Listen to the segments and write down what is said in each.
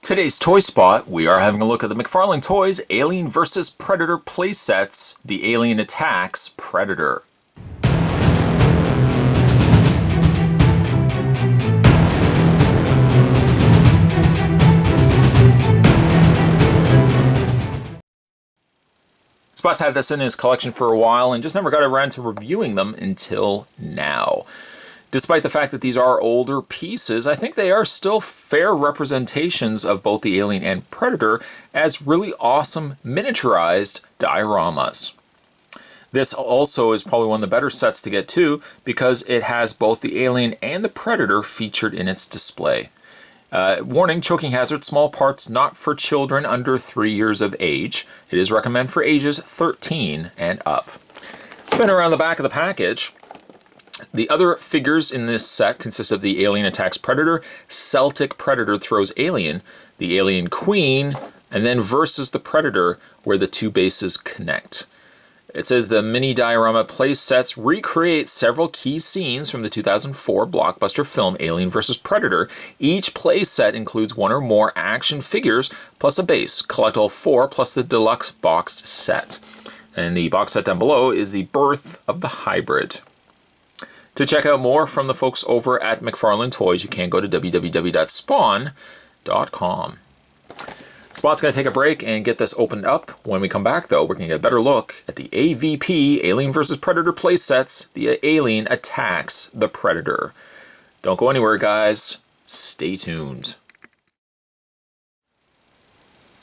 Today's Toy Spot, we are having a look at the McFarlane Toys Alien vs. Predator Playsets, the Alien Attacks Predator. Spot's had this in his collection for a while and just never got around to reviewing them until now. Despite the fact that these are older pieces, I think they are still fair representations of both the Alien and Predator as really awesome miniaturized dioramas. This also is probably one of the better sets to get too because it has both the Alien and the Predator featured in its display. Warning, choking hazard, small parts not for children under 3 years of age. It is recommended for ages 13 and up. Spin around the back of the package. The other figures in this set consist of the Alien Attacks Predator, Celtic Predator throws Alien, the Alien Queen, and then versus the Predator where the two bases connect. It says the mini diorama play sets recreate several key scenes from the 2004 blockbuster film Alien vs. Predator. Each play set includes one or more action figures plus a base. Collect all four plus the deluxe boxed set. And the box set down below is the birth of the hybrid. To check out more from the folks over at McFarlane Toys, you can go to www.spawn.com. Spot's going to take a break and get this opened up. When we come back, though, we're going to get a better look at the AVP Alien vs. Predator playsets. The Alien Attacks the Predator. Don't go anywhere, guys. Stay tuned.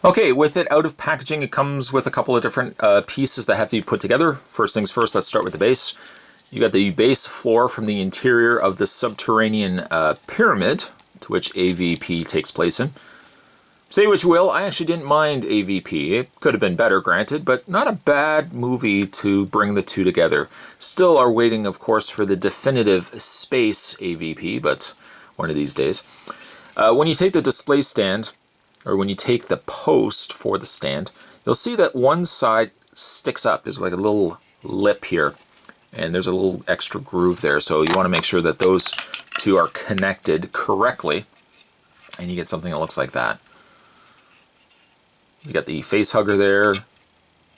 Okay, with it out of packaging, it comes with a couple of different pieces that have to be put together. First things first, let's start with the base. You got the base floor from the interior of the subterranean pyramid, to which AVP takes place in. Say what you will, I actually didn't mind AVP. It could have been better, granted, but not a bad movie to bring the two together. Still are waiting, of course, for the definitive space AVP, but one of these days. When you take the display stand, or when you take the post for the stand, you'll see that one side sticks up. There's like a little lip here. And there's a little extra groove there, so you want to make sure that those two are connected correctly, and you get something that looks like that. You got the face hugger there,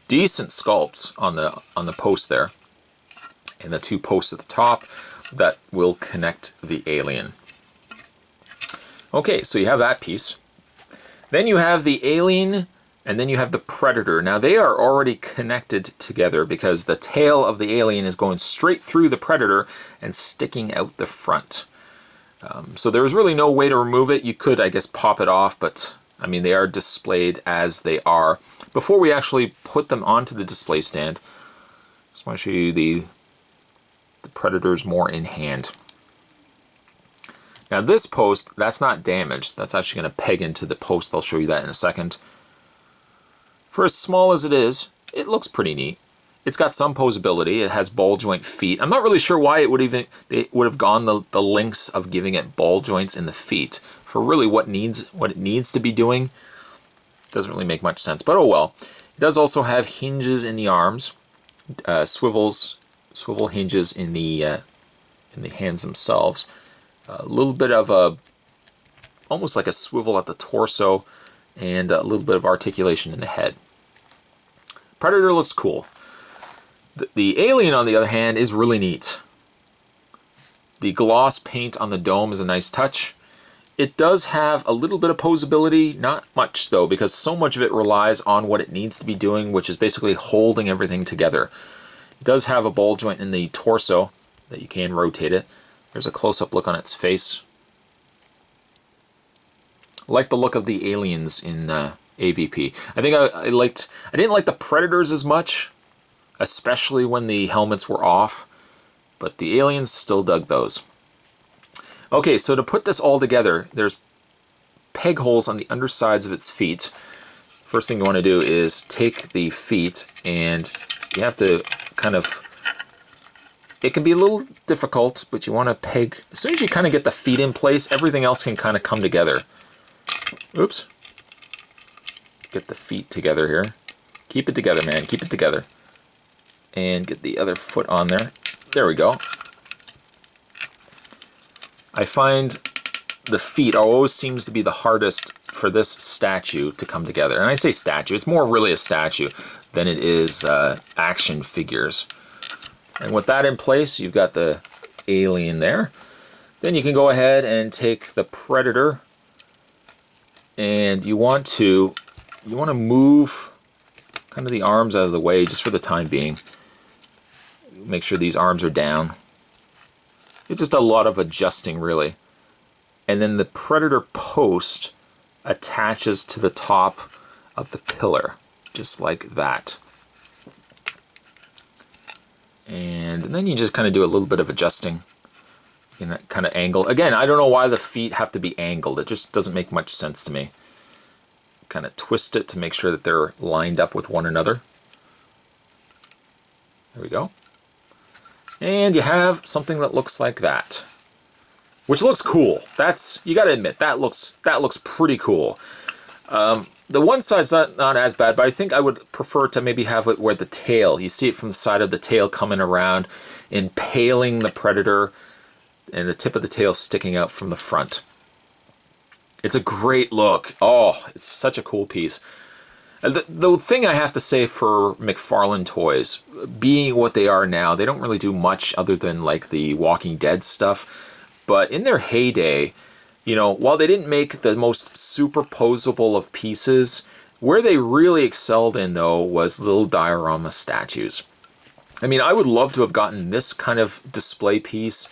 decent sculpts on the post there, and the two posts at the top that will connect the Alien. Okay, so you have that piece. Then you have the Alien. And then you have the Predator. Now they are already connected together because the tail of the Alien is going straight through the Predator and sticking out the front. So there is really no way to remove it. You could, I guess, pop it off, but I mean, they are displayed as they are. Before we actually put them onto the display stand, I just want to show you the Predators more in hand. Now this post, that's not damaged. That's actually going to peg into the post. I'll show you that in a second. For as small as it is, it looks pretty neat. It's got some posability. It has ball joint feet. I'm not really sure why it would have gone the lengths of giving it ball joints in the feet for really what it needs to be doing. Doesn't really make much sense, but oh well. It does also have hinges in the arms, swivel hinges in the hands themselves. A little bit of almost like a swivel at the torso, and a little bit of articulation in the head. Predator looks cool. The Alien, on the other hand, is really neat. The gloss paint on the dome is a nice touch. It does have a little bit of posability, not much though, because so much of it relies on what it needs to be doing, which is basically holding everything together. It does have a ball joint in the torso that you can rotate it. There's a close-up look on its face. I like the look of the aliens in AVP. I think I didn't like the Predators as much, especially when the helmets were off, but the aliens still dug those. Okay, so to put this all together, there's peg holes on the undersides of its feet. First thing you want to do is take the feet, and you have to kind of, it can be a little difficult, but you want to peg, as soon as you kind of get the feet in place, everything else can kind of come together. Oops. Get the feet together here. Keep it together, man. Keep it together. And get the other foot on there. There we go. I find the feet always seems to be the hardest for this statue to come together. And I say statue, it's more really a statue than it is action figures. And with that in place, you've got the alien there. Then you can go ahead and take the Predator, and you want to move kind of the arms out of the way just for the time being. Make sure these arms are down. It's just a lot of adjusting, really. And then the Predator post attaches to the top of the pillar, just like that. And then you just kind of do a little bit of adjusting. You can kind of angle. Again, I don't know why the feet have to be angled. It just doesn't make much sense to me. Kind of twist it to make sure that they're lined up with one another. There we go. And you have something that looks like that. Which looks cool. That's, you gotta admit, that looks pretty cool. The one side's not as bad, but I think I would prefer to maybe have it where the tail, you see it from the side of the tail coming around, impaling the Predator, and the tip of the tail sticking out from the front. It's a great look. Oh, it's such a cool piece. The thing I have to say for McFarlane toys, being what they are now, they don't really do much other than like the Walking Dead stuff. But in their heyday, you know, while they didn't make the most superposable of pieces, where they really excelled in, though, was little diorama statues. I mean, I would love to have gotten this kind of display piece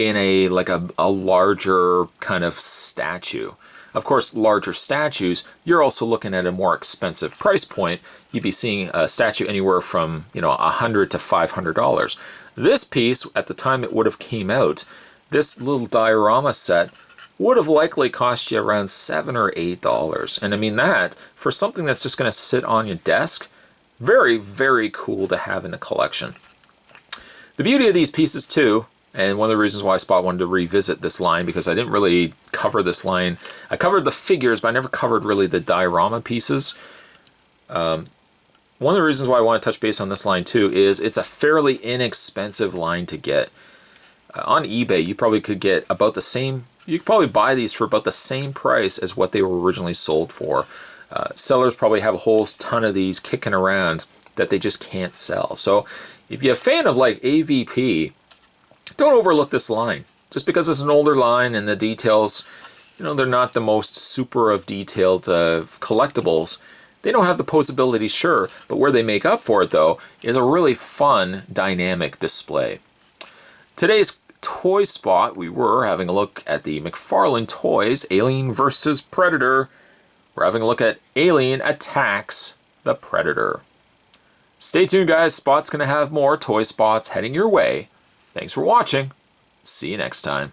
in a larger kind of statue. Of course, larger statues, you're also looking at a more expensive price point. You'd be seeing a statue anywhere from, you know, $100 to $500. This piece, at the time it would have came out, this little diorama set would have likely cost you around $7 or $8. And I mean that, for something that's just going to sit on your desk, very, very cool to have in a collection. The beauty of these pieces too, and one of the reasons why Spot wanted to revisit this line, because I didn't really cover this line. I covered the figures, but I never covered really the diorama pieces. One of the reasons why I want to touch base on this line too is it's a fairly inexpensive line to get. On eBay, you probably could get about the same, you could probably buy these for about the same price as what they were originally sold for. Sellers probably have a whole ton of these kicking around that they just can't sell. So if you're a fan of like AVP, don't overlook this line. Just because it's an older line and the details, you know, they're not the most super of detailed collectibles. They don't have the posability, sure, but where they make up for it, though, is a really fun, dynamic display. Today's Toy Spot, we were having a look at the McFarlane Toys Alien vs. Predator. We're having a look at Alien Attacks the Predator. Stay tuned, guys. Spot's going to have more Toy Spots heading your way. Thanks for watching. See you next time.